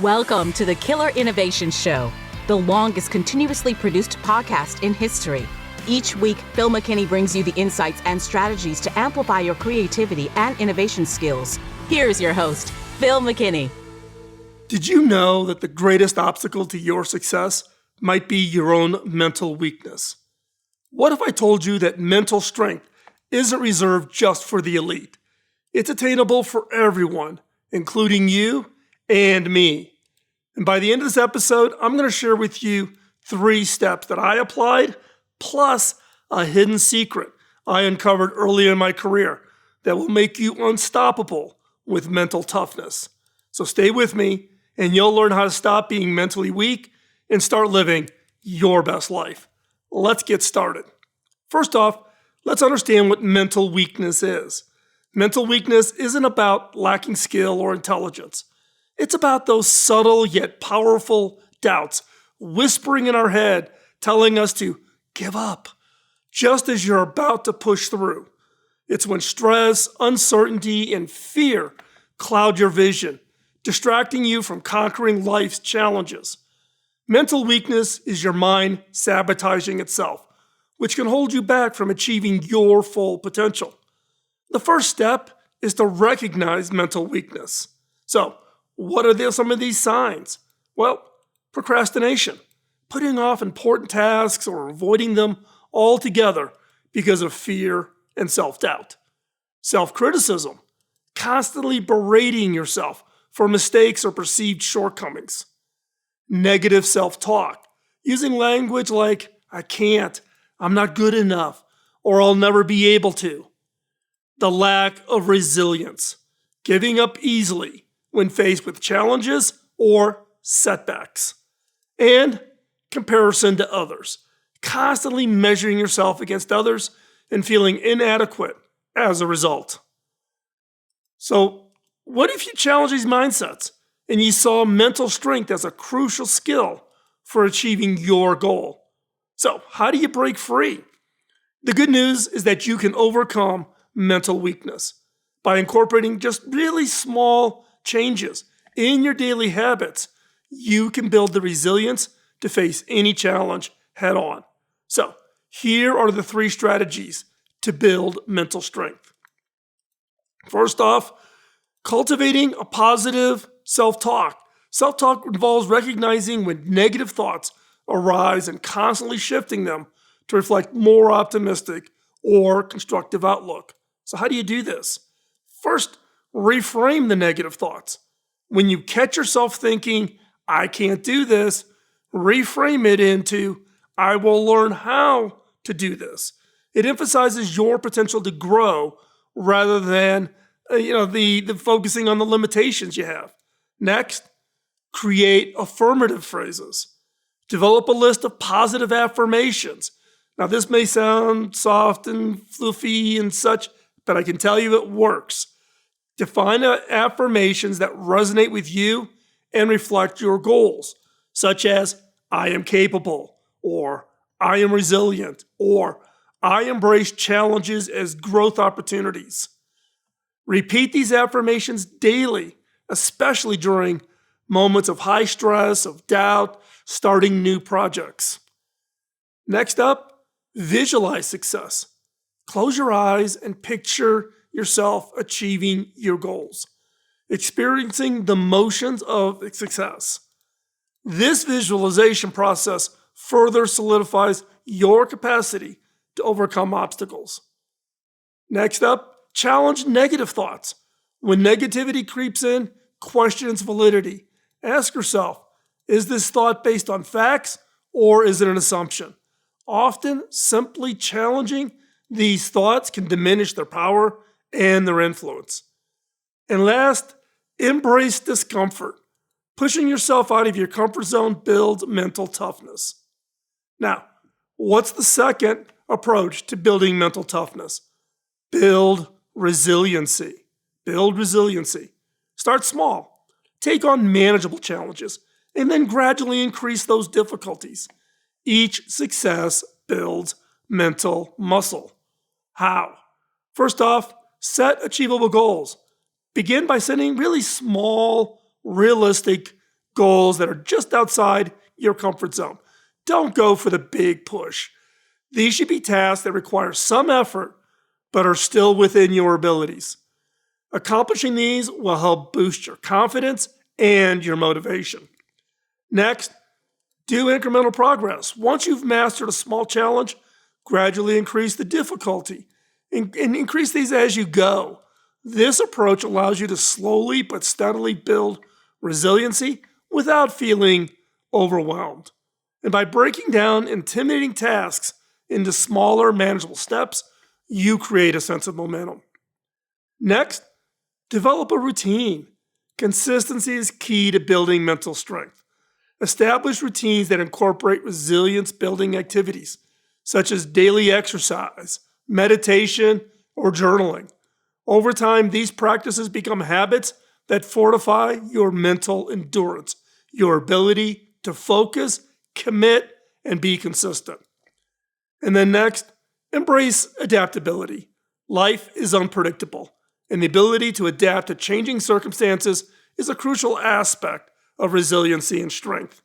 Welcome to the Killer Innovation Show, the longest continuously produced podcast in history. Each week, Phil McKinney brings you the insights and strategies to amplify your creativity and innovation skills. Here's your host, Phil McKinney. Did you know that the greatest obstacle to your success might be your own mental weakness? What if I told you that mental strength isn't reserved just for the elite? It's attainable for everyone, including you and me. And by the end of this episode, I'm going to share with you 3 steps that I applied, plus a hidden secret I uncovered early in my career that will make you unstoppable with mental toughness. So stay with me, and you'll learn how to stop being mentally weak and start living your best life. Let's get started. First off, let's understand what mental weakness is. Mental weakness isn't about lacking skill or intelligence. It's about those subtle yet powerful doubts whispering in our head, telling us to give up, just as you're about to push through. It's when stress, uncertainty, and fear cloud your vision, distracting you from conquering life's challenges. Mental weakness is your mind sabotaging itself, which can hold you back from achieving your full potential. The first step is to recognize mental weakness. So, what are some of these signs? Well, procrastination, putting off important tasks or avoiding them altogether because of fear and self-doubt. Self-criticism, constantly berating yourself for mistakes or perceived shortcomings. Negative self-talk, using language like, I can't, I'm not good enough, or I'll never be able to. The lack of resilience, giving up easily when faced with challenges or setbacks. And comparison to others, constantly measuring yourself against others and feeling inadequate as a result. So, what if you challenge these mindsets and you saw mental strength as a crucial skill for achieving your goal? So, how do you break free? The good news is that you can overcome mental weakness by incorporating just really small changes in your daily habits. You can build the resilience to face any challenge head on. So, here are the 3 strategies to build mental strength. First off, cultivating a positive self-talk. Self-talk involves recognizing when negative thoughts arise and constantly shifting them to reflect more optimistic or constructive outlook. So how do you do this? First, reframe the negative thoughts. When you catch yourself thinking, I can't do this, reframe it into, I will learn how to do this. It emphasizes your potential to grow rather than the focusing on the limitations you have. Next, create affirmative phrases. Develop a list of positive affirmations. Now, this may sound soft and fluffy and such, but I can tell you it works. Define affirmations that resonate with you and reflect your goals, such as, I am capable, or I am resilient, or I embrace challenges as growth opportunities. Repeat these affirmations daily, especially during moments of high stress, of doubt, starting new projects. Next up, visualize success. Close your eyes and picture yourself achieving your goals, experiencing the motions of success. This visualization process further solidifies your capacity to overcome obstacles. Next up, challenge negative thoughts. When negativity creeps in, question its validity. Ask yourself, is this thought based on facts or is it an assumption? Often, simply challenging these thoughts can diminish their power and their influence. And last, embrace discomfort. Pushing yourself out of your comfort zone builds mental toughness. Now, what's the second approach to building mental toughness? Build resiliency. Build resiliency. Start small. Take on manageable challenges, and then gradually increase those difficulties. Each success builds mental muscle. How? First off, set achievable goals. Begin by setting really small, realistic goals that are just outside your comfort zone. Don't go for the big push. These should be tasks that require some effort but are still within your abilities. Accomplishing these will help boost your confidence and your motivation. Next, do incremental progress. Once you've mastered a small challenge, gradually increase the difficulty and increase these as you go. This approach allows you to slowly but steadily build resiliency without feeling overwhelmed. And by breaking down intimidating tasks into smaller, manageable steps, you create a sense of momentum. Next, develop a routine. Consistency is key to building mental strength. Establish routines that incorporate resilience-building activities, such as daily exercise, meditation, or journaling. Over time, these practices become habits that fortify your mental endurance, your ability to focus, commit, and be consistent. And then next, embrace adaptability. Life is unpredictable, and the ability to adapt to changing circumstances is a crucial aspect of resiliency and strength.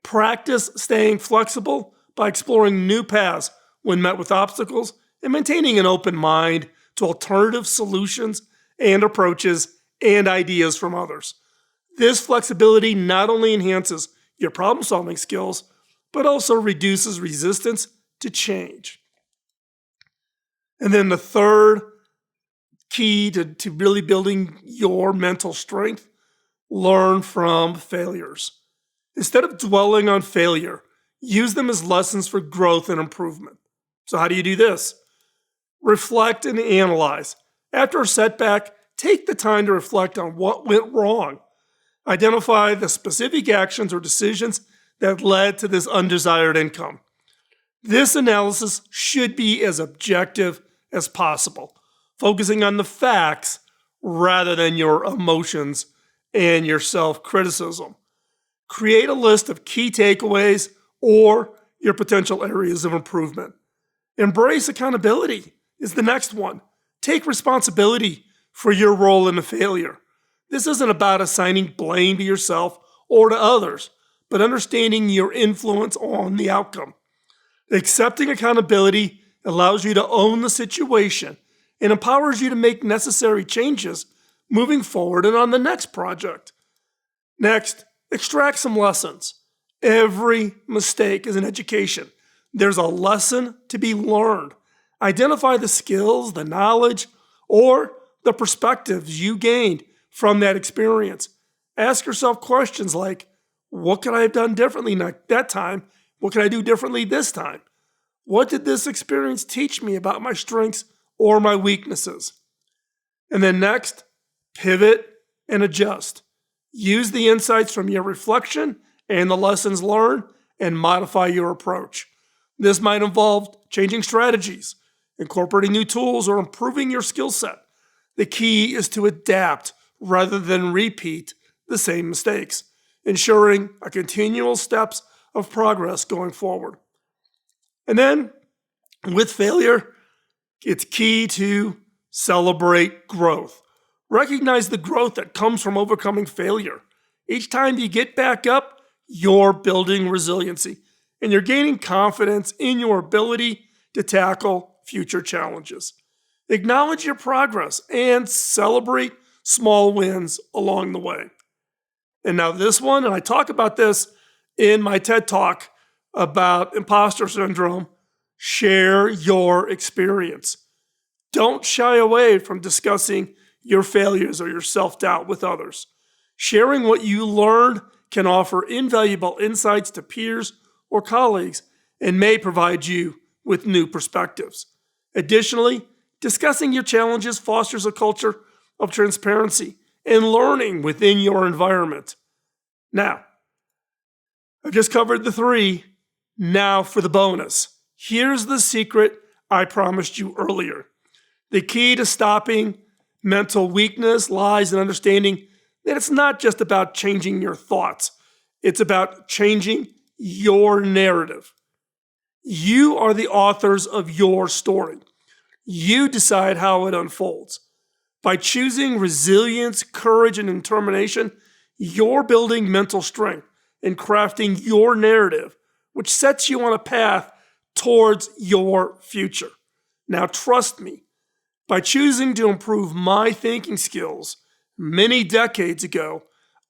Practice staying flexible by exploring new paths when met with obstacles and maintaining an open mind to alternative solutions and approaches and ideas from others. This flexibility not only enhances your problem-solving skills, but also reduces resistance to change. And then the third key to really building your mental strength, learn from failures. Instead of dwelling on failure, use them as lessons for growth and improvement. So how do you do this? Reflect and analyze. After a setback, take the time to reflect on what went wrong. Identify the specific actions or decisions that led to this undesired outcome. This analysis should be as objective as possible, focusing on the facts rather than your emotions and your self-criticism. Create a list of key takeaways or your potential areas of improvement. Embrace accountability is the next one. Take responsibility for your role in the failure. This isn't about assigning blame to yourself or to others, but understanding your influence on the outcome. Accepting accountability allows you to own the situation and empowers you to make necessary changes moving forward and on the next project. Next, extract some lessons. Every mistake is an education. There's a lesson to be learned. Identify the skills, the knowledge, or the perspectives you gained from that experience. Ask yourself questions like, what could I have done differently that time? What can I do differently this time? What did this experience teach me about my strengths or my weaknesses? And then next, pivot and adjust. Use the insights from your reflection and the lessons learned and modify your approach. This might involve changing strategies, incorporating new tools, or improving your skill set. The key is to adapt rather than repeat the same mistakes, ensuring a continual steps of progress going forward. And then, with failure, it's key to celebrate growth. Recognize the growth that comes from overcoming failure. Each time you get back up, you're building resiliency, and you're gaining confidence in your ability to tackle future challenges. Acknowledge your progress and celebrate small wins along the way. And now this one, and I talk about this in my TED Talk about imposter syndrome, share your experience. Don't shy away from discussing your failures or your self-doubt with others. Sharing what you learned can offer invaluable insights to peers or colleagues and may provide you with new perspectives. Additionally, discussing your challenges fosters a culture of transparency and learning within your environment. Now, I've just covered the three. Now for the bonus. Here's the secret I promised you earlier. The key to stopping mental weakness lies in understanding that it's not just about changing your thoughts. It's about changing your narrative. You are the authors of your story. You decide how it unfolds. By choosing resilience, courage, and determination, You're building mental strength and crafting your narrative, which sets you on a path towards your future. Now, trust me, by choosing to improve my thinking skills many decades ago,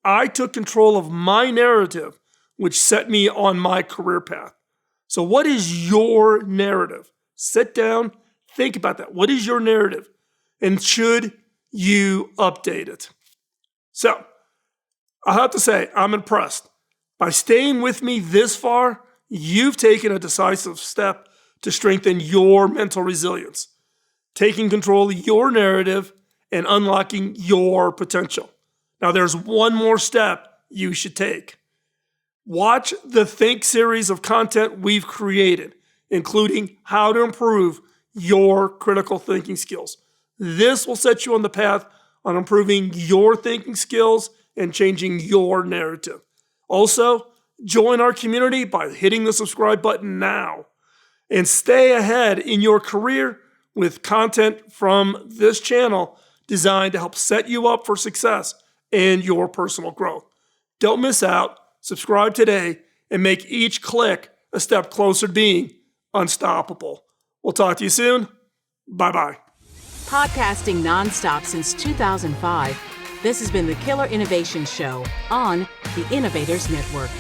I took control of my narrative, which set me on my career path. So, what is your narrative? Sit down, think about that. What is your narrative? And should you update it? So, I have to say, I'm impressed. By staying with me this far, you've taken a decisive step to strengthen your mental resilience, taking control of your narrative and unlocking your potential. Now, there's one more step you should take. Watch the Think series of content we've created, including how to improve your critical thinking skills. This will set you on the path on improving your thinking skills and changing your narrative. Also, join our community by hitting the subscribe button now and stay ahead in your career with content from this channel designed to help set you up for success and your personal growth. Don't miss out. Subscribe today and make each click a step closer to being unstoppable. We'll talk to you soon. Bye-bye. Podcasting nonstop since 2005, this has been the Killer Innovation Show on the Innovators Network.